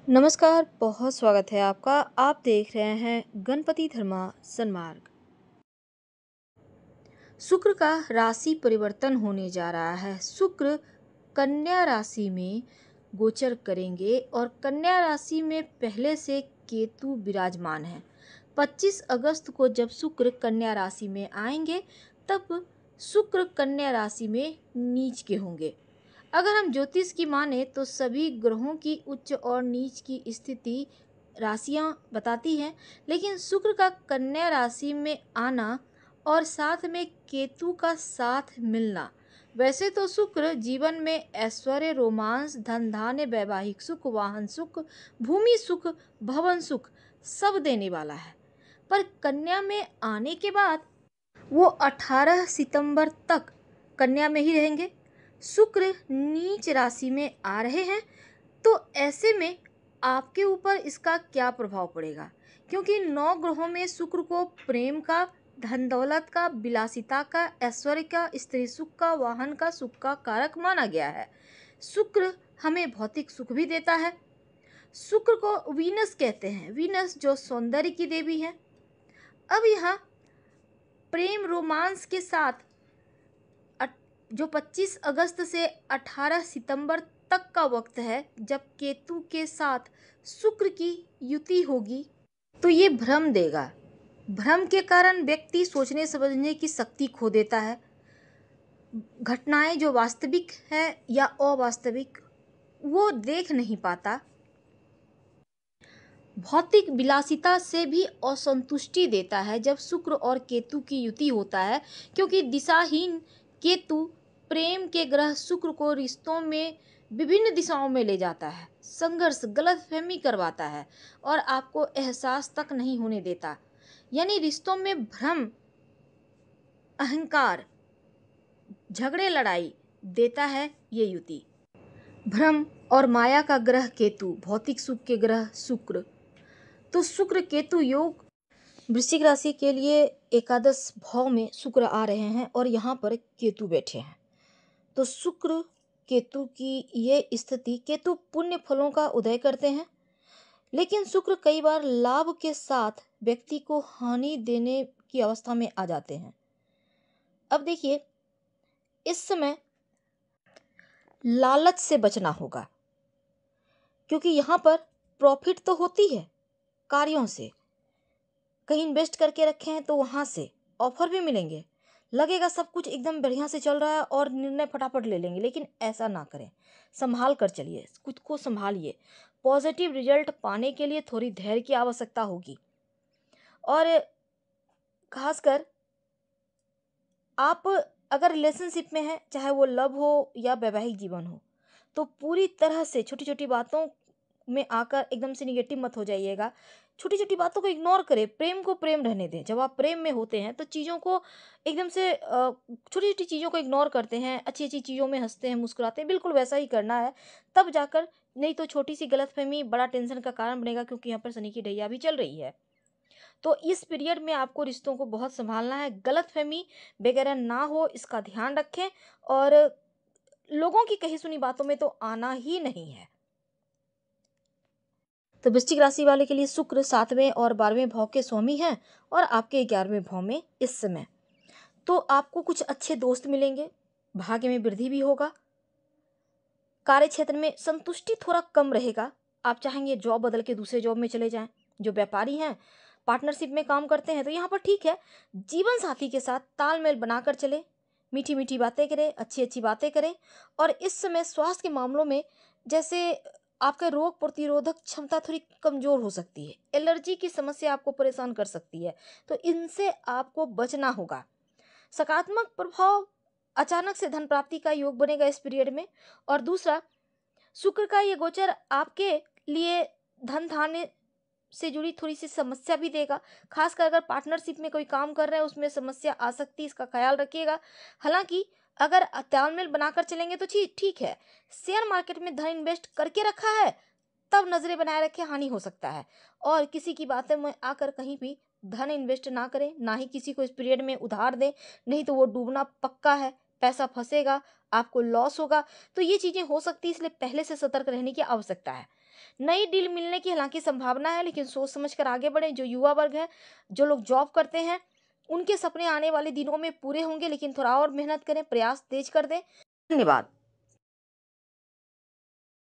नमस्कार, बहुत स्वागत है आपका। आप देख रहे हैं गणपति धर्मा सन्मार्ग। शुक्र का राशि परिवर्तन होने जा रहा है। शुक्र कन्या राशि में गोचर करेंगे और कन्या राशि में पहले से केतु विराजमान है। 25 अगस्त को जब शुक्र कन्या राशि में आएंगे तब शुक्र कन्या राशि में नीच के होंगे। अगर हम ज्योतिष की माने तो सभी ग्रहों की उच्च और नीच की स्थिति राशियां बताती हैं, लेकिन शुक्र का कन्या राशि में आना और साथ में केतु का साथ मिलना, वैसे तो शुक्र जीवन में ऐश्वर्य, रोमांस, धन धान्य, वैवाहिक सुख, वाहन सुख, भूमि सुख, भवन सुख सब देने वाला है, पर कन्या में आने के बाद वो 18 सितंबर तक कन्या में ही रहेंगे। शुक्र नीच राशि में आ रहे हैं, तो ऐसे में आपके ऊपर इसका क्या प्रभाव पड़ेगा, क्योंकि 9 ग्रहों में शुक्र को प्रेम का, धन दौलत का, विलासिता का, ऐश्वर्य का, स्त्री सुख का, वाहन का सुख का कारक माना गया है। शुक्र हमें भौतिक सुख भी देता है। शुक्र को वीनस कहते हैं, वीनस जो सौंदर्य की देवी है। अब यहाँ प्रेम रोमांस के साथ जो 25 अगस्त से 18 सितंबर तक का वक्त है, जब केतु के साथ शुक्र की युति होगी, तो ये भ्रम देगा। भ्रम के कारण व्यक्ति सोचने समझने की शक्ति खो देता है। घटनाएं जो वास्तविक है या अवास्तविक वो देख नहीं पाता। भौतिक विलासिता से भी असंतुष्टि देता है जब शुक्र और केतु की युति होता है, क्योंकि दिशाहीन केतु प्रेम के ग्रह शुक्र को रिश्तों में विभिन्न दिशाओं में ले जाता है, संघर्ष, गलतफहमी करवाता है और आपको एहसास तक नहीं होने देता। यानी रिश्तों में भ्रम, अहंकार, झगड़े, लड़ाई देता है ये युति। भ्रम और माया का ग्रह केतु, भौतिक सुख के ग्रह शुक्र। तो शुक्र केतु योग वृश्चिक राशि के लिए एकादश भाव में शुक्र आ रहे हैं और यहाँ पर केतु बैठे हैं। तो शुक्र केतु की ये स्थिति, केतु पुण्य फलों का उदय करते हैं, लेकिन शुक्र कई बार लाभ के साथ व्यक्ति को हानि देने की अवस्था में आ जाते हैं। अब देखिए, इस समय लालच से बचना होगा, क्योंकि यहाँ पर प्रॉफिट तो होती है कार्यों से। कहीं इन्वेस्ट करके रखे हैं तो वहाँ से ऑफर भी मिलेंगे, लगेगा सब कुछ एकदम बढ़िया से चल रहा है और निर्णय फटाफट ले लेंगे, लेकिन ऐसा ना करें। संभाल कर चलिए, खुद को संभालिए। पॉजिटिव रिजल्ट पाने के लिए थोड़ी धैर्य की आवश्यकता होगी, और खासकर आप अगर रिलेशनशिप में हैं, चाहे वो लव हो या वैवाहिक जीवन हो, तो पूरी तरह से छोटी छोटी बातों में आकर एकदम से निगेटिव मत हो जाइएगा। छोटी छोटी बातों को इग्नोर करें, प्रेम को प्रेम रहने दें। जब आप प्रेम में होते हैं तो चीज़ों को एकदम से छोटी छोटी चीज़ों को इग्नोर करते हैं, अच्छी अच्छी चीज़ों में हंसते हैं, मुस्कुराते हैं। बिल्कुल वैसा ही करना है, तब जाकर, नहीं तो छोटी सी गलतफहमी बड़ा टेंशन का कारण बनेगा, क्योंकि यहाँ पर शनि की ढैया भी चल रही है। तो इस पीरियड में आपको रिश्तों को बहुत संभालना है, गलतफहमी वगैरह ना हो इसका ध्यान रखें, और लोगों की कही सुनी बातों में तो आना ही नहीं है। तो वृश्चिक राशि वाले के लिए शुक्र 7वें और 12वें भाव के स्वामी हैं और आपके 11वें भाव में इस समय। तो आपको कुछ अच्छे दोस्त मिलेंगे, भाग्य में वृद्धि भी होगा, कार्य क्षेत्र में संतुष्टि थोड़ा कम रहेगा। आप चाहेंगे जॉब बदल के दूसरे जॉब में चले जाएं। जो व्यापारी हैं, पार्टनरशिप में काम करते हैं, तो यहाँ पर ठीक है। जीवन साथी के साथ तालमेल बनाकर चले, मीठी मीठी बातें करें, अच्छी अच्छी बातें करें। और इस समय स्वास्थ्य के मामलों में, जैसे आपका रोग प्रतिरोधक क्षमता थोड़ी कमजोर हो सकती है, एलर्जी की समस्या आपको परेशान कर सकती है, तो इनसे आपको बचना होगा। सकारात्मक प्रभाव, अचानक से धन प्राप्ति का योग बनेगा इस पीरियड में। और दूसरा, शुक्र का ये गोचर आपके लिए धन धान्य से जुड़ी थोड़ी सी समस्या भी देगा। खासकर अगर पार्टनरशिप में कोई काम कर रहे हैं, उसमें समस्या आ सकती है, इसका ख्याल रखिएगा। हालांकि अगर तालमेल बनाकर चलेंगे तो ठीक है। शेयर मार्केट में धन इन्वेस्ट करके रखा है, तब नजरें बनाए रखें, हानि हो सकता है। और किसी की बातें में आकर कहीं भी धन इन्वेस्ट ना करें, ना ही किसी को इस पीरियड में उधार दें, नहीं तो वो डूबना पक्का है, पैसा फंसेगा, आपको लॉस होगा। तो ये चीजें हो सकती है, इसलिए पहले से सतर्क रहने की आवश्यकता है। नई डील मिलने की हालांकि संभावना है, लेकिन सोच समझ कर आगे बढ़ें। जो युवा वर्ग है, जो लोग जॉब करते हैं, उनके सपने आने वाले दिनों में पूरे होंगे, लेकिन थोड़ा और मेहनत करें, प्रयास तेज कर दें। धन्यवाद।